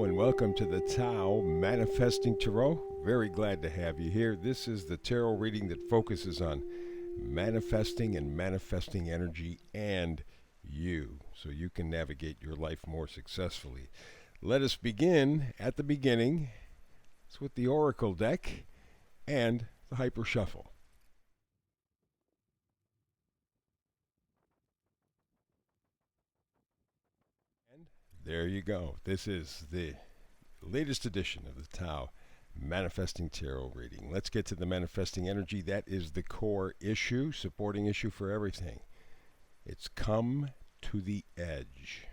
and welcome to the Tao Manifesting Tarot. Very glad to have you here. This is the tarot reading that focuses on manifesting and manifesting energy and you, so you can navigate your life more successfully. Let us begin at the beginning. It's with the Oracle deck and the Hyper Shuffle. And there you go. This is the latest edition of the Tao Manifesting Tarot reading. Let's get to the manifesting energy. That is the core issue, supporting issue for everything. It's come to the edge.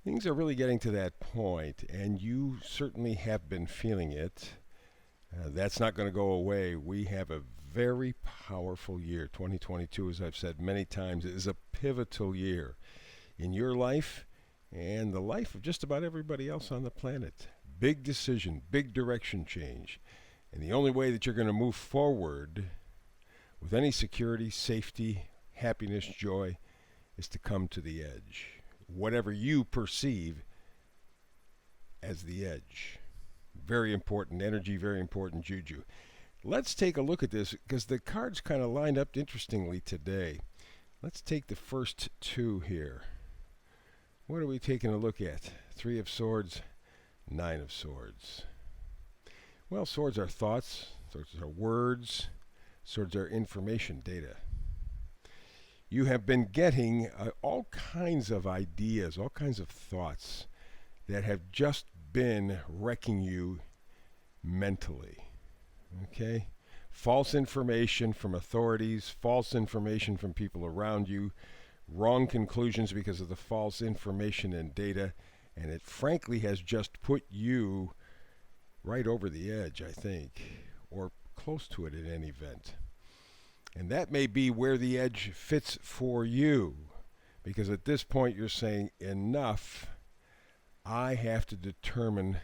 Things are really getting to that point, and you certainly have been feeling it. That's not going to go away. We have a very powerful year. 2022, as I've said many times, is a pivotal year in your life and the life of just about everybody else on the planet. Big decision, big direction change. And the only way that you're going to move forward with any security, safety, happiness, joy, is to come to the edge. Whatever you perceive as the edge. Very important energy, very important juju. Let's take a look at this, because the cards kind of lined up interestingly today. Let's take the first two here. What are we taking a look at? Three of Swords, Nine of Swords. Well, swords are thoughts, swords are words, swords are information, data. You have been getting all kinds of ideas, all kinds of thoughts that have just been wrecking you mentally. Okay? False information from authorities, false information from people around you, wrong conclusions because of the false information and data, and it frankly has just put you right over the edge, I think, or close to it in any event. And that may be where the edge fits for you, because at this point you're saying, enough, I have to determine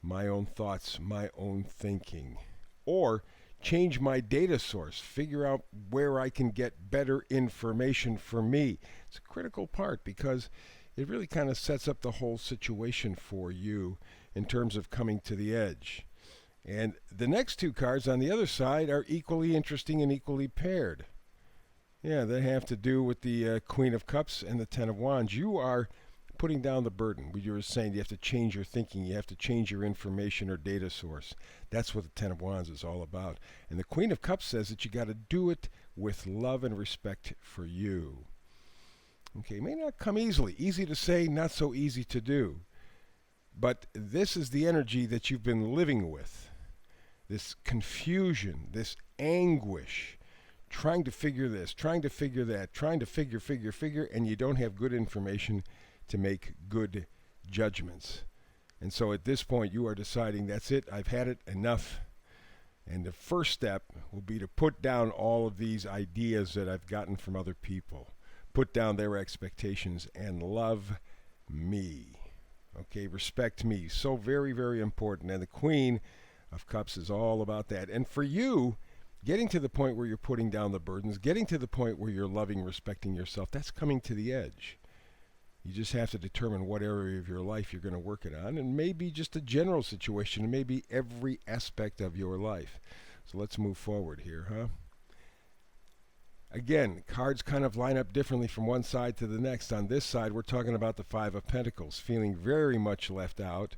my own thoughts, my own thinking, or change my data source, figure out where I can get better information for me. It's a critical part, because it really kind of sets up the whole situation for you in terms of coming to the edge. And the next two cards on the other side are equally interesting and equally paired. Yeah, they have to do with the Queen of Cups and the Ten of Wands. You are putting down the burden. You were saying you have to change your thinking, you have to change your information or data source. That's what the Ten of Wands is all about. And the Queen of Cups says that you got to do it with love and respect for you. Okay, it may not come easily. Easy to say, not so easy to do. But this is the energy that you've been living with. This confusion, this anguish, trying to figure this, trying to figure that, trying to figure, and you don't have good information to make good judgments. And so at this point you are deciding, that's it, I've had it, enough. And the first step will be to put down all of these ideas that I've gotten from other people. Put down their expectations and love me. Okay, respect me. So very, very important. And the Queen of Cups is all about that. And for you, getting to the point where you're putting down the burdens, getting to the point where you're loving, respecting yourself, that's coming to the edge. You just have to determine what area of your life you're going to work it on, and maybe just a general situation, and maybe every aspect of your life. So let's move forward here, huh? Again, cards kind of line up differently from one side to the next. On this side, we're talking about the Five of Pentacles, feeling very much left out,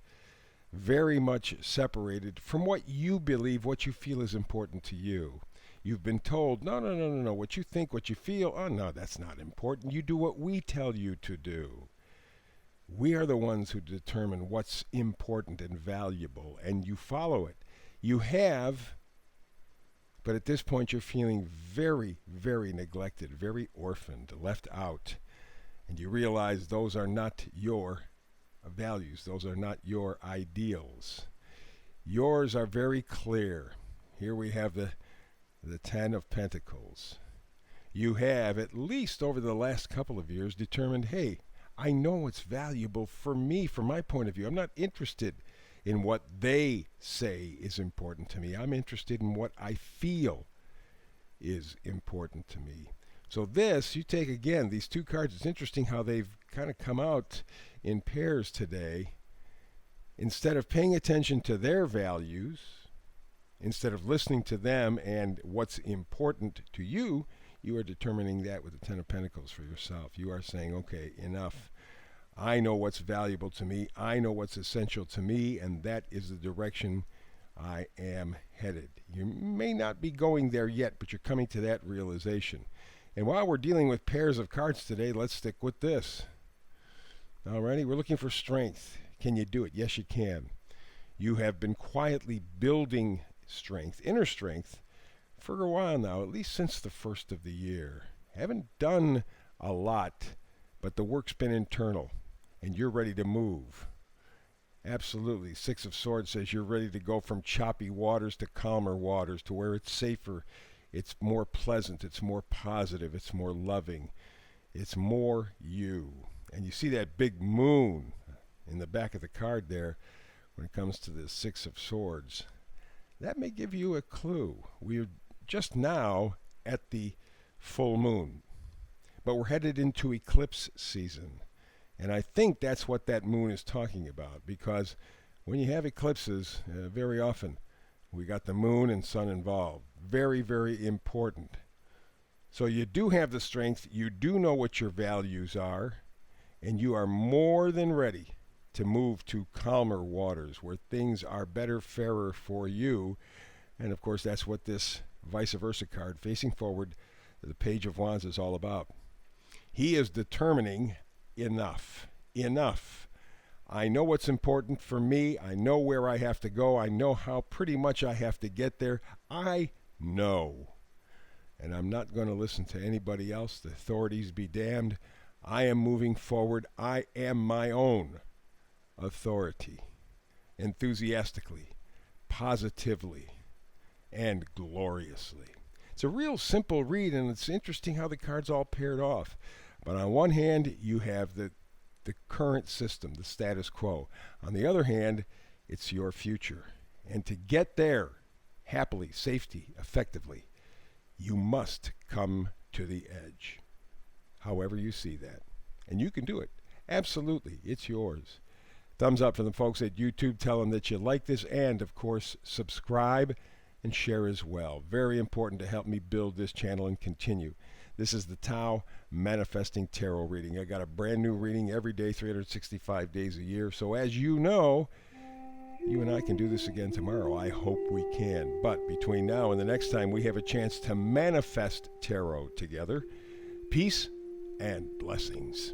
very much separated from what you believe, what you feel is important to you. You've been told, no, what you think, what you feel, oh no, that's not important. You do what we tell you to do. We are the ones who determine what's important and valuable, and you follow it. You have, but at this point you're feeling very, very neglected, very orphaned, left out, and you realize those are not your values, those are not your ideals. Yours are very clear. Here we have the Ten of Pentacles. You have, at least over the last couple of years, determined, hey, I know what's valuable for me, from my point of view. I'm not interested in what they say is important to me. I'm interested in what I feel is important to me. So this, you take again, these two cards, it's interesting how they've kind of come out in pairs today. instead of paying attention to their values, instead of listening to them and what's important to you, you are determining that with the Ten of Pentacles for yourself. You are saying, okay, enough. I know what's valuable to me. I know what's essential to me, and that is the direction I am headed. You may not be going there yet, but you're coming to that realization. And while we're dealing with pairs of cards today, let's stick with this. Alrighty, we're looking for strength. Can you do it? Yes, you can. You have been quietly building strength, inner strength, for a while now, at least since the first of the year. Haven't done a lot, but the work's been internal, and you're ready to move. Absolutely. Six of Swords says you're ready to go from choppy waters to calmer waters, to where it's safer, it's more pleasant, it's more positive, it's more loving, it's more you. And you see that big moon in the back of the card there when it comes to the Six of Swords. That may give you a clue. We're just now at the full moon, but we're headed into eclipse season. And I think that's what that moon is talking about, because when you have eclipses, very often we got the moon and sun involved. Very, very important. So you do have the strength, you do know what your values are, and you are more than ready to move to calmer waters where things are better, fairer for you. And of course, that's what this vice versa card facing forward, the Page of Wands, is all about. He is determining enough. Enough. I know what's important for me. I know where I have to go. I know how pretty much I have to get there. I know. And I'm not going to listen to anybody else. The authorities be damned. I am moving forward. I am my own authority. Enthusiastically, positively, and gloriously. It's a real simple read, and it's interesting how the cards all paired off. But on one hand, you have the current system, the status quo. On the other hand, it's your future. And to get there happily, safely, effectively, you must come to the edge. However you see that. And you can do it. Absolutely. It's yours. Thumbs up for the folks at YouTube. Tell them that you like this. And, of course, subscribe and share as well. Very important to help me build this channel and continue. This is the Tao Manifesting Tarot reading. I got a brand new reading every day, 365 days a year. So as you know, you and I can do this again tomorrow. I hope we can. But between now and the next time we have a chance to manifest tarot together, peace and blessings.